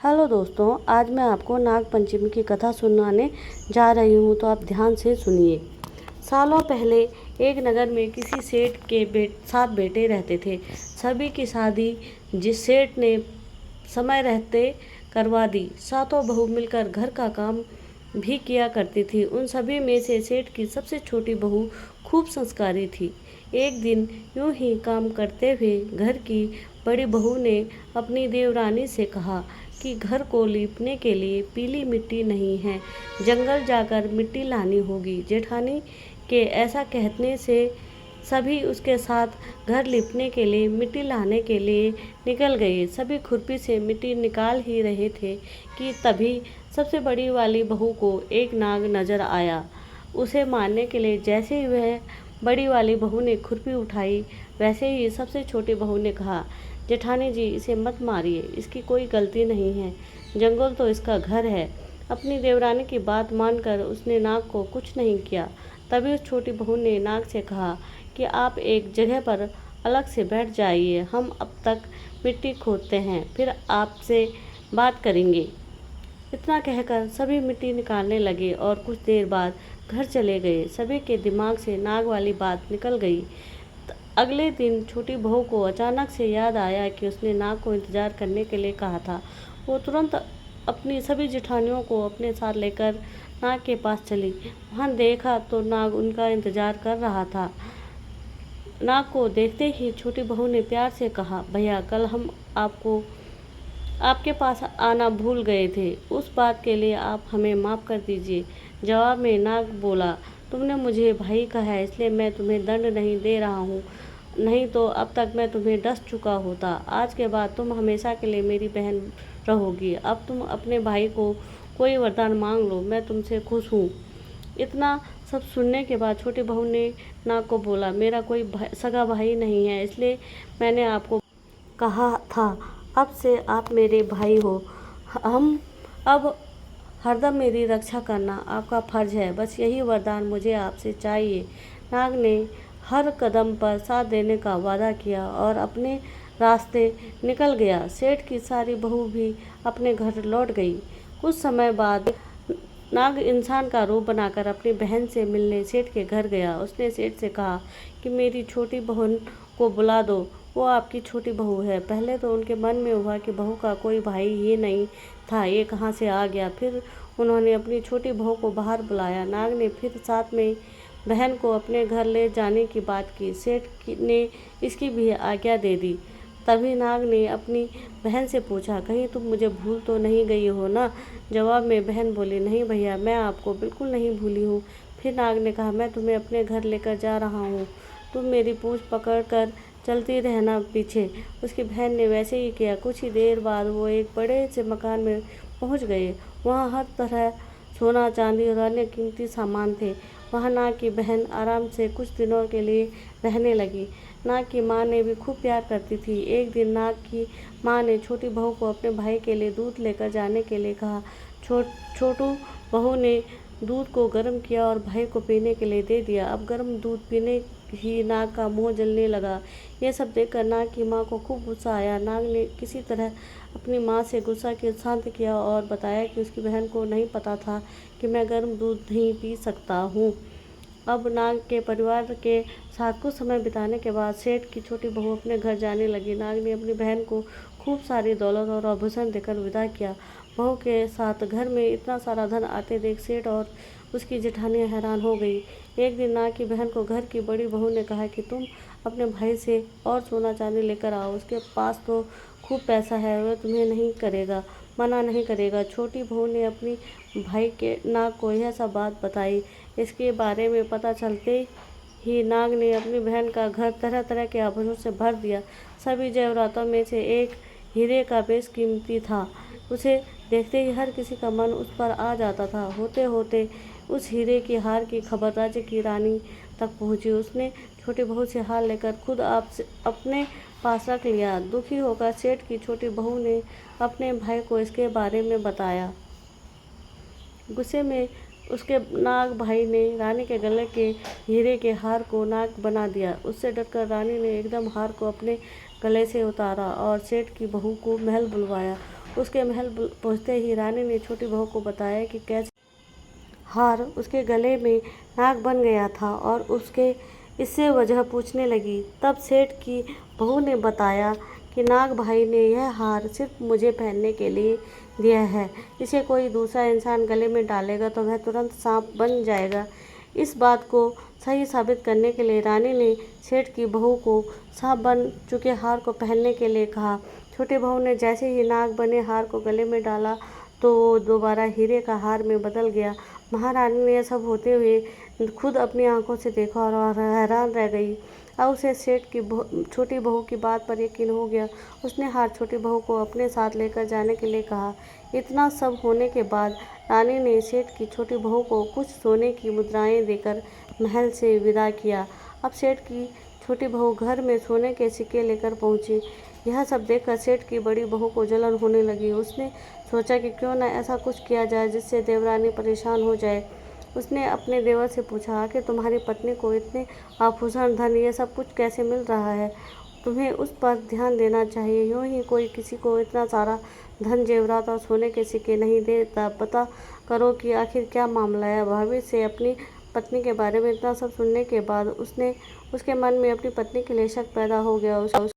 Hello दोस्तों, आज मैं आपको नाग पंचमी की कथा सुनाने जा रही हूँ, तो आप ध्यान से सुनिए। सालों पहले एक नगर में किसी सेठ के 7 बेटे रहते थे। सभी की शादी जिस सेठ ने समय रहते करवा दी। सातों बहू मिलकर घर का काम भी किया करती थी। उन सभी में से सेठ की सबसे छोटी बहू खूब संस्कारी थी। एक दिन यूं ही काम करते हुए घर की बड़ी बहू ने अपनी देवरानी से कहा कि घर को लीपने के लिए पीली मिट्टी नहीं है, जंगल जाकर मिट्टी लानी होगी। जेठानी के ऐसा कहने से सभी उसके साथ घर लीपने के लिए मिट्टी लाने के लिए निकल गए। सभी खुरपी से मिट्टी निकाल ही रहे थे कि तभी सबसे बड़ी वाली बहू को एक नाग नजर आया। उसे मारने के लिए जैसे ही वह बड़ी वाली बहू ने खुरपी उठाई, वैसे ही सबसे छोटी बहू ने कहा, जेठानी जी, इसे मत मारिए, इसकी कोई गलती नहीं है, जंगल तो इसका घर है। अपनी देवरानी की बात मानकर उसने नाग को कुछ नहीं किया। तभी उस छोटी बहू ने नाग से कहा कि आप एक जगह पर अलग से बैठ जाइए, हम अब तक मिट्टी खोदते हैं, फिर आपसे बात करेंगे। इतना कहकर सभी मिट्टी निकालने लगे और कुछ देर बाद घर चले गए। सभी के दिमाग से नाग वाली बात निकल गई। अगले दिन छोटी बहू को अचानक से याद आया कि उसने नाग को इंतजार करने के लिए कहा था। वो तुरंत अपनी सभी जेठानियों को अपने साथ लेकर नाग के पास चली। वहाँ देखा तो नाग उनका इंतजार कर रहा था। नाग को देखते ही छोटी बहू ने प्यार से कहा, भैया, कल हम आपके पास आना भूल गए थे, उस बात के लिए आप हमें माफ़ कर दीजिए। जवाब में नाग बोला, तुमने मुझे भाई कहा है, इसलिए मैं तुम्हें दंड नहीं दे रहा हूँ, नहीं तो अब तक मैं तुम्हें डस चुका होता। आज के बाद तुम हमेशा के लिए मेरी बहन रहोगी। अब तुम अपने भाई को कोई वरदान मांग लो, मैं तुमसे खुश हूँ। इतना सब सुनने के बाद छोटी बहू ने नाग को बोला, मेरा कोई सगा भाई नहीं है, इसलिए मैंने आपको कहा था, अब से आप मेरे भाई हो। हम अब हरदम मेरी रक्षा करना आपका फर्ज है, बस यही वरदान मुझे आपसे चाहिए। नाग ने हर कदम पर साथ देने का वादा किया और अपने रास्ते निकल गया। सेठ की सारी बहू भी अपने घर लौट गई। कुछ समय बाद नाग इंसान का रूप बनाकर अपनी बहन से मिलने सेठ के घर गया। उसने सेठ से कहा कि मेरी छोटी बहन को बुला दो, वो आपकी छोटी बहू है। पहले तो उनके मन में हुआ कि बहू का कोई भाई ही नहीं था, ये कहाँ से आ गया। फिर उन्होंने अपनी छोटी बहू को बाहर बुलाया। नाग ने फिर साथ में बहन को अपने घर ले जाने की बात की। सेठ ने इसकी भी आज्ञा दे दी। तभी नाग ने अपनी बहन से पूछा, कहीं तुम मुझे भूल तो नहीं गई हो ना। जवाब में बहन बोली, नहीं भैया, मैं आपको बिल्कुल नहीं भूली हूँ। फिर नाग ने कहा, मैं तुम्हें अपने घर लेकर जा रहा हूँ, तुम मेरी पूँछ पकड़ कर चलती रहना पीछे। उसकी बहन ने वैसे ही किया। कुछ ही देर बाद वो एक बड़े से मकान में पहुँच गए। वहाँ हर तरह सोना, चांदी और अन्य कीमती सामान थे। वहाँ नाग की बहन आराम से कुछ दिनों के लिए रहने लगी। नाग की माँ ने भी खूब प्यार करती थी। एक दिन नाग की माँ ने छोटी बहू को अपने भाई के लिए दूध लेकर जाने के लिए कहा। छोटू बहू ने दूध को गर्म किया और भाई को पीने के लिए दे दिया। अब गर्म दूध पीने ही नाग का मुंह जलने लगा। यह सब देखकर नाग की माँ को खूब गुस्सा आया। नाग ने किसी तरह अपनी माँ से गुस्सा के शांत किया और बताया कि उसकी बहन को नहीं पता था कि मैं गर्म दूध नहीं पी सकता हूँ। अब नाग के परिवार के साथ कुछ समय बिताने के बाद सेठ की छोटी बहू अपने घर जाने लगी। नाग ने अपनी बहन को खूब सारी दौलत और आभूषण देकर विदा किया। बहू के साथ घर में इतना सारा धन आते देख सेठ और उसकी जेठानियाँ हैरान हो गई। एक दिन नाग की बहन को घर की बड़ी बहू ने कहा कि तुम अपने भाई से और सोना चांदी लेकर आओ, उसके पास तो खूब पैसा है, वह तुम्हें मना नहीं करेगा। छोटी बहू ने अपनी भाई के नाग को यह सब बात बताई। इसके बारे में पता चलते ही नाग ने अपनी बहन का घर तरह तरह के आभूषणों से भर दिया। सभी जेवरातों में से एक हीरे का बेशकीमती था। उसे देखते ही हर किसी का मन उस पर आ जाता था। होते होते उस हीरे की हार की खबर राज्य की रानी तक पहुंची। उसने छोटी बहू से हार लेकर खुद अपने पास रख लिया। दुखी होकर सेठ की छोटी बहू ने अपने भाई को इसके बारे में बताया। गुस्से में उसके नाग भाई ने रानी के गले के हीरे के हार को नाग बना दिया। उससे डरकर रानी ने एकदम हार को अपने गले से उतारा और सेठ की बहू को महल बुलवाया। उसके महल पहुँचते ही रानी ने छोटी बहू को बताया कि कैसे हार उसके गले में नाग बन गया था और उसके इससे वजह पूछने लगी। तब सेठ की बहू ने बताया कि नाग भाई ने यह हार सिर्फ मुझे पहनने के लिए दिया है। इसे कोई दूसरा इंसान गले में डालेगा तो वह तुरंत सांप बन जाएगा। इस बात को सही साबित करने के लिए रानी ने सेठ की बहू को सांप बन चुके हार को पहनने के लिए कहा। छोटी बहू ने जैसे ही नाग बने हार को गले में डाला तो वो दोबारा हीरे का हार में बदल गया। महारानी ने यह सब होते हुए खुद अपनी आंखों से देखा और हैरान रह गई। अब उसे सेठ की छोटी बहू की बात पर यकीन हो गया। उसने हार छोटी बहू को अपने साथ लेकर जाने के लिए कहा। इतना सब होने के बाद रानी ने सेठ की छोटी बहू को कुछ सोने की मुद्राएं देकर महल से विदा किया। अब सेठ की छोटी बहू घर में सोने के सिक्के लेकर पहुंची। यह सब देखकर सेठ की बड़ी बहू को जलन होने लगी। उसने सोचा कि क्यों न ऐसा कुछ किया जाए जिससे देवरानी परेशान हो जाए। उसने अपने देवर से पूछा, आखिर तुम्हारी पत्नी को इतने आभूषण धन ये सब कुछ कैसे मिल रहा है? तुम्हें उस पर ध्यान देना चाहिए। यूं ही कोई किसी को इतना सारा धन जेवरात और सोने के सिक्के नहीं देता। पता करो कि आखिर क्या मामला है। भाभी से अपनी पत्नी के बारे में इतना सब सुनने के बाद उसके मन में अपनी पत्नी के लिए शक पैदा हो गया।